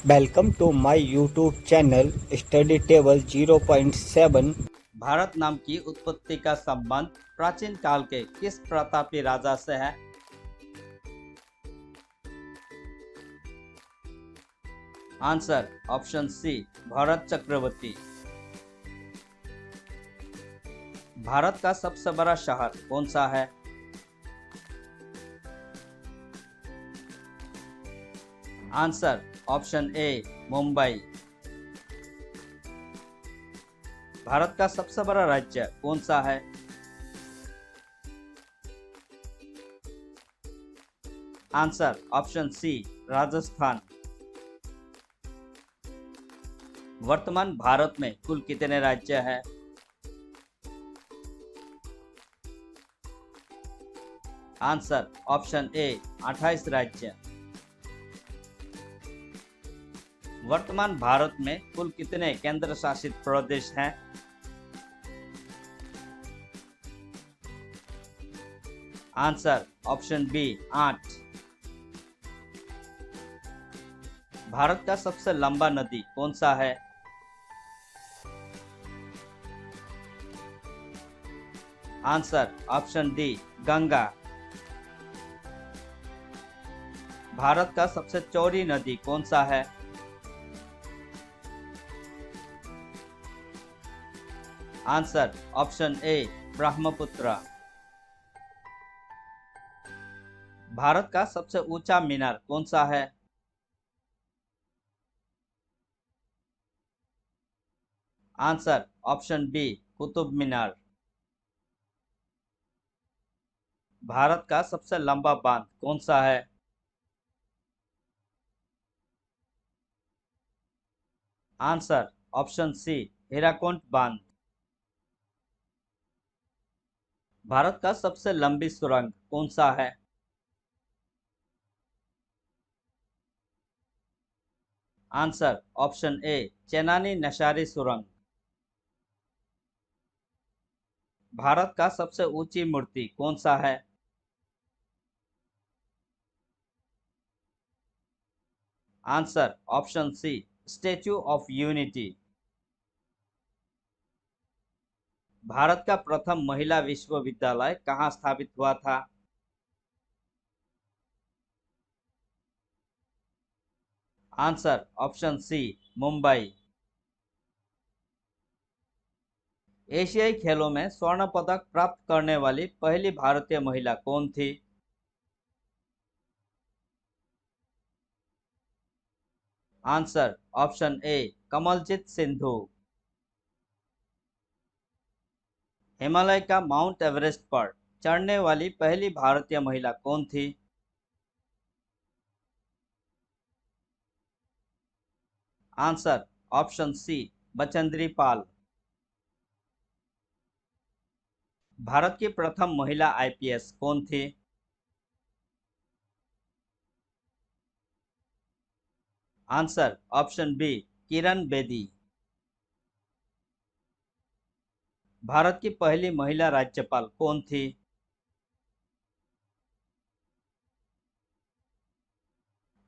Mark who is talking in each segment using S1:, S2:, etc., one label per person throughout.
S1: Welcome to my YouTube channel Study Table 0.7।
S2: Bharat नाम की उत्पत्ति का संबंध प्राचीन काल के किस प्रतापी राजा से है? Answer option C, Bharat Chakravarti. Bharat का सबसे बड़ा शहर कौन सा है? Answer option A, Mumbai. Bharat का सबसे बड़ा राज्य कौन सा है? Answer option C, Rajasthan. वर्तमान भारत में कुल कितने राज्य हैं? आंसर ऑप्शन ए, 28 राज्य। वर्तमान भारत में कुल कितने केंद्र शासित प्रदेश हैं? Answer option B, 8। भारत का सबसे लंबा नदी कौन सा है? Answer option D, Ganga. Bharat का सबसे चौड़ी नदी कौन सा है? आंसर ऑप्शन ए, ब्रह्मपुत्र। भारत का सबसे ऊंचा मीनार कौन सा है? Answer option B, Qutub Minar. Bharat का सबसे लंबा बांध कौन सा है? आंसर ऑप्शन सी, हीराकुंड बांध। भारत का सबसे लंबी सुरंग कौन सा है? Answer option A, Chenani Nashri सुरंग। भारत का सबसे ऊंची मूर्ति कौन सा है? Answer option C, Statue of Unity. Bharat का प्रथम महिला विश्वविद्यालय कहाँ स्थापित हुआ था? Answer option C, Mumbai. एशियाई खेलों में स्वर्ण पदक प्राप्त करने वाली पहली भारतीय महिला कौन थी? Answer option A, Kamaljeet Sindhu. Himalaya का माउंट एवरेस्ट पर चढ़ने वाली पहली भारतीय महिला कौन थी? Answer option C, Bachendri Pal. Bharat की प्रथम महिला आईपीएस कौन थी? Answer option B, Kiran Bedi. Bharat की पहली महिला राज्यपाल कौन थी?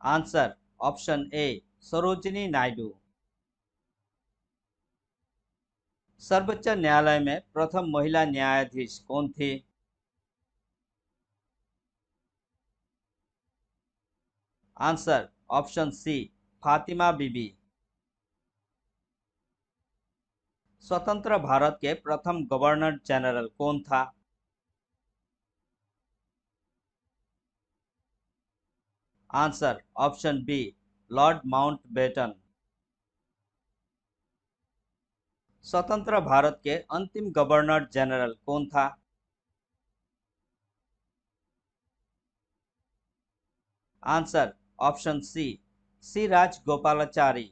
S2: Answer option A, Sarojini Naidu. सर्वोच्च न्यायालय में प्रथम महिला न्यायाधीश कौन थी? Answer option C, Fatima Beevi. स्वतंत्र भारत के प्रथम गवर्नर जनरल कौन था? Answer option B, Lord Mountbatten. स्वतंत्र भारत के अंतिम गवर्नर जनरल कौन था? आंसर ऑप्शन सी, सी राजगोपालाचारी।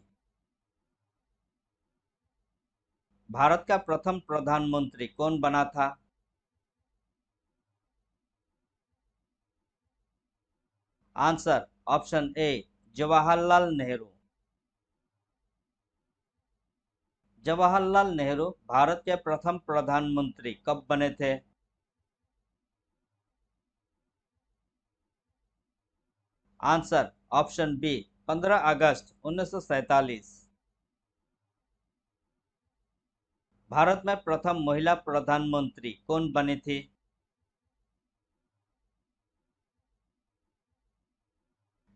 S2: भारत का प्रथम प्रधानमंत्री कौन बना था? Answer option A, Jawaharlal Nehru. Jawaharlal Nehru Bharat के प्रथम प्रधानमंत्री कब बने थे? आंसर ऑप्शन बी, 15 अगस्त 1947। भारत में प्रथम महिला प्रधानमंत्री कौन बनी थी?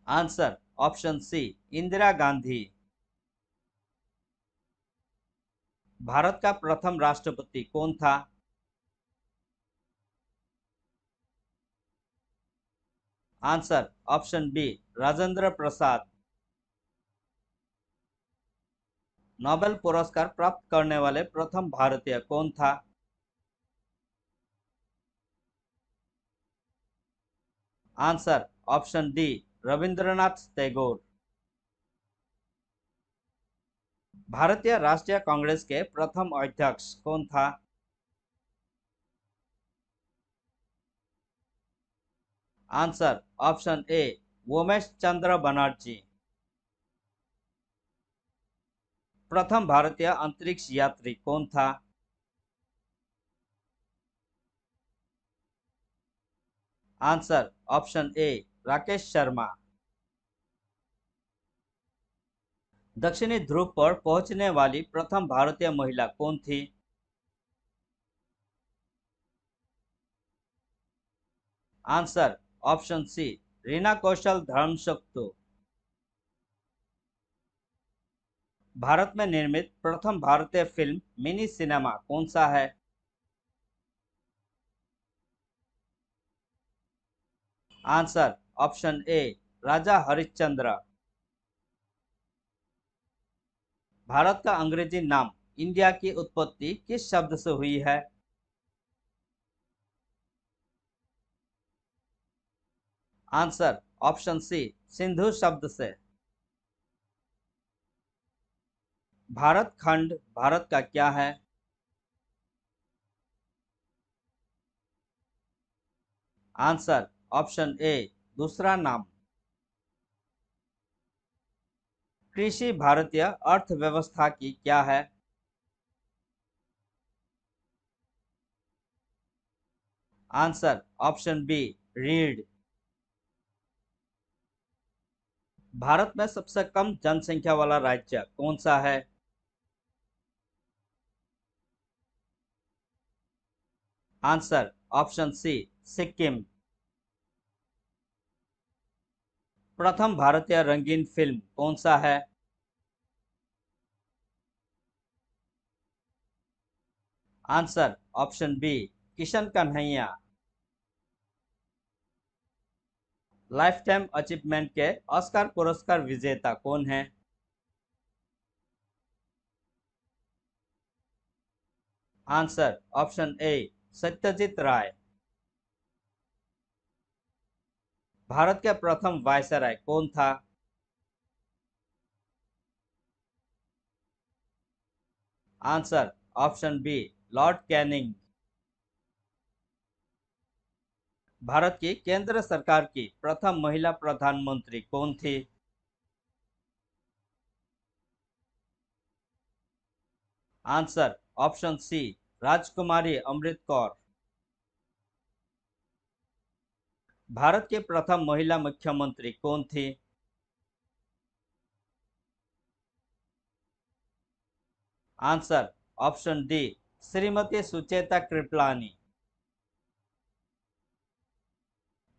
S2: Answer option C, Indira Gandhi. Bharat का प्रथम राष्ट्रपति कौन था? Answer option B, Rajendra Prasad. Nobel पुरस्कार प्राप्त करने वाले प्रथम भारतीय कौन था? Answer option D, Rabindranath Tagore. Bharatiya Rashtriya Congress के प्रथम अध्यक्ष कौन था? आंसर ऑप्शन ए, उमेश चंद्र बनर्जी। प्रथम भारतीय अंतरिक्ष यात्री कौन था? आंसर ऑप्शन ए, राकेश शर्मा। दक्षिणी ध्रुव पर पहुंचने वाली प्रथम भारतीय महिला कौन थी? आंसर ऑप्शन सी, रीना कौशल धर्मशक्तु। भारत में निर्मित प्रथम भारतीय फिल्म मिनी सिनेमा कौन सा है? आंसर ऑप्शन ए, राजा हरिश्चंद्र। भारत का अंग्रेजी नाम इंडिया की उत्पत्ति किस शब्द से हुई है? आंसर ऑप्शन सी, सिंधु शब्द से। भारत खंड भारत का क्या है? आंसर ऑप्शन ए, दूसरा नाम। कृषि भारतीय अर्थव्यवस्था की क्या है? आंसर ऑप्शन बी, रीढ़। भारत में सबसे कम जनसंख्या वाला राज्य कौन सा है? Answer option C, Sikkim. प्रथम भारतीय रंगीन फिल्म कौन सा है? Answer option B, Kishan Kanhaiya. Life time achievement के ऑस्कर पुरस्कार विजेता कौन है? Answer option A, Satyajit Ray. Bharat के प्रथम वायसराय कौन था? Answer option B, Lord Canning. Bharat की केंद्र सरकार की प्रथम महिला प्रधानमंत्री कौन थी? आंसर ऑप्शन सी, राजकुमारी अमृत कौर। भारत की प्रथम महिला मुख्यमंत्री कौन थी? Answer option D, Shrimati Sucheta Kripalani.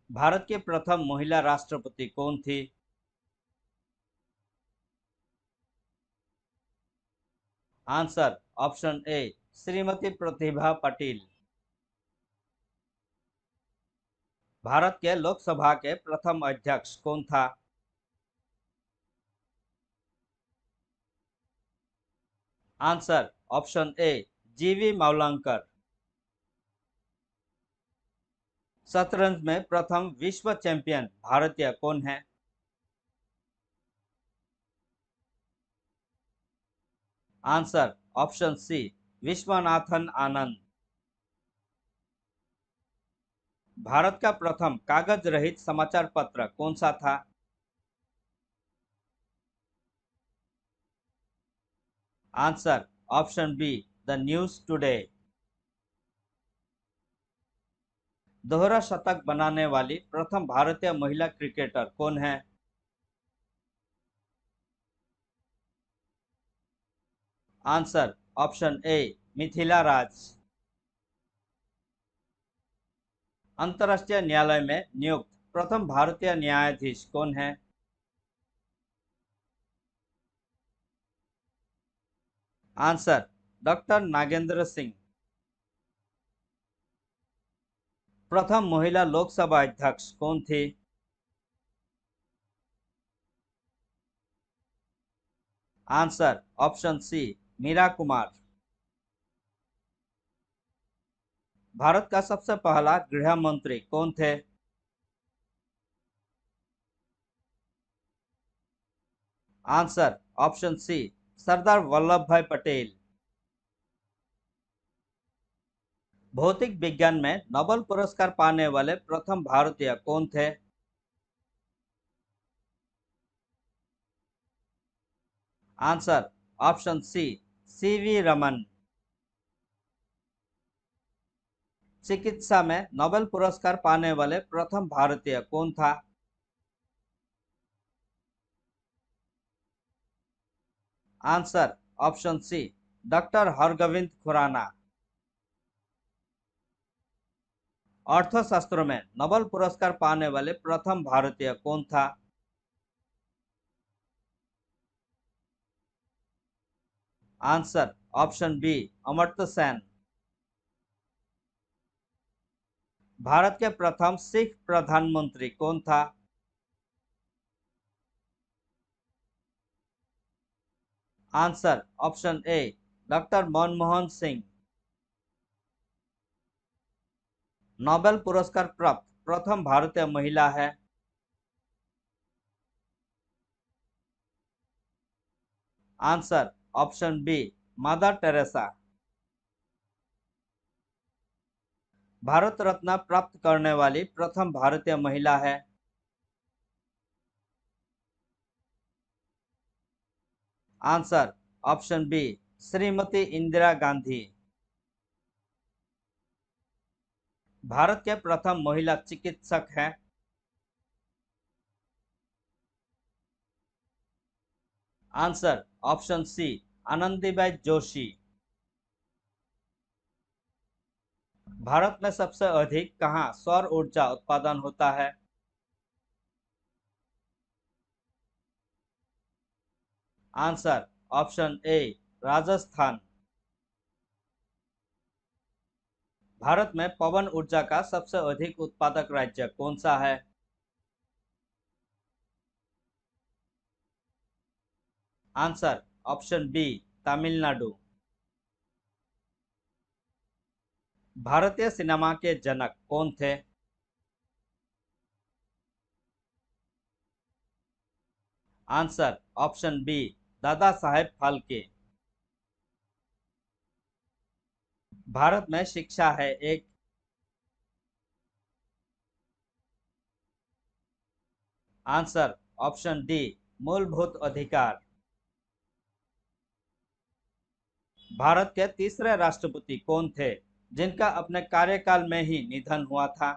S2: Bharat की प्रथम महिला राष्ट्रपति कौन थी? आंसर ऑप्शन ए, श्रीमती प्रतिभा पाटिल। भारत के लोकसभा के प्रथम अध्यक्ष कौन था? आंसर ऑप्शन ए, जीवी मावलंकर। शतरंज में प्रथम विश्व चैंपियन भारतीय कौन है? Answer option C, Viswanathan Anand. Bharat का प्रथम कागज रहित समाचार पत्र कौन सा था? Answer option B, the News Today. दोहरा शतक बनाने वाली प्रथम भारतीय महिला क्रिकेटर कौन है? Answer option A Mithali Raj. अंतर्राष्ट्रीय न्यायालय में नियुक्त प्रथम भारतीय न्यायाधीश कौन है? Answer doctor Nagendra Singh. प्रथम महिला लोकसभा अध्यक्ष कौन थी? Answer option C Meira Kumar. Bharat का सबसे पहला गृह मंत्री कौन थे? Answer option C Sardar Vallabhbhai Patel. भौतिक विज्ञान में नोबेल पुरस्कार पाने वाले प्रथम भारतीय कौन थे? Answer option C C V Raman. चिकित्सा में नोबेल पुरस्कार पाने वाले प्रथम भारतीय कौन था? Answer option C doctor Hargobind Khorana. अर्थशास्त्र में नोबेल पुरस्कार पाने वाले प्रथम भारतीय कौन था? Answer option B Amartya Sen. Bharat के प्रथम सिख प्रधानमंत्री कौन था? Answer option A doctor Manmohan Singh. Nobel पुरस्कार प्राप्त प्रथम भारतीय महिला है? Answer option B mother Teresa. Bharat Ratna प्राप्त करने वाली प्रथम भारतीय महिला है? Answer option B Shrimati Indira Gandhi. Bharat के प्रथम महिला चिकित्सक हैं? Answer option C Anandibai Joshi. Bharat में सबसे अधिक कहाँ सौर ऊर्जा उत्पादन होता है? आंसर ऑप्शन ए राजस्थान। भारत में पवन ऊर्जा का सबसे अधिक उत्पादक राज्य कौन सा है? Answer option B Tamil Nadu. भारतीय सिनेमा के जनक कौन थे? Answer option B Dada Saheb Phalke. Bharat में शिक्षा है एक? आंसर ऑप्शन डी मूलभूत अधिकार। भारत के तीसरे राष्ट्रपति कौन थे जिनका अपने कार्यकाल में ही निधन हुआ था?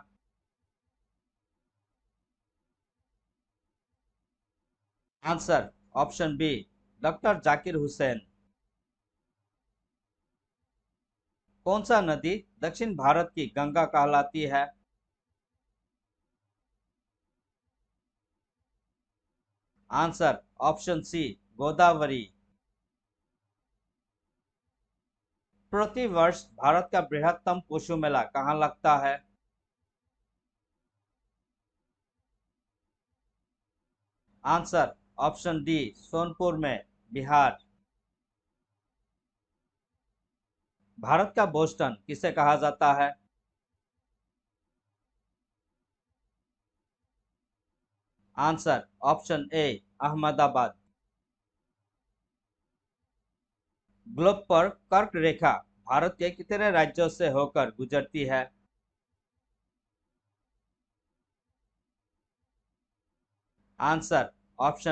S2: Answer option B doctor Zakir Hussain. कौन सा नदी दक्षिण भारत की गंगा कहलाती है? Answer option C Godavari. प्रति वर्ष भारत का बृहत्तम पशु मेला कहाँ लगता है? आंसर ऑप्शन डी सोनपुर में, बिहार। भारत का बोस्टन किसे कहा जाता है? आंसर ऑप्शन ए अहमदाबाद। ग्लोब पर कर्क रेखा भारत के कितने राज्यों से होकर गुजरती है? Answer option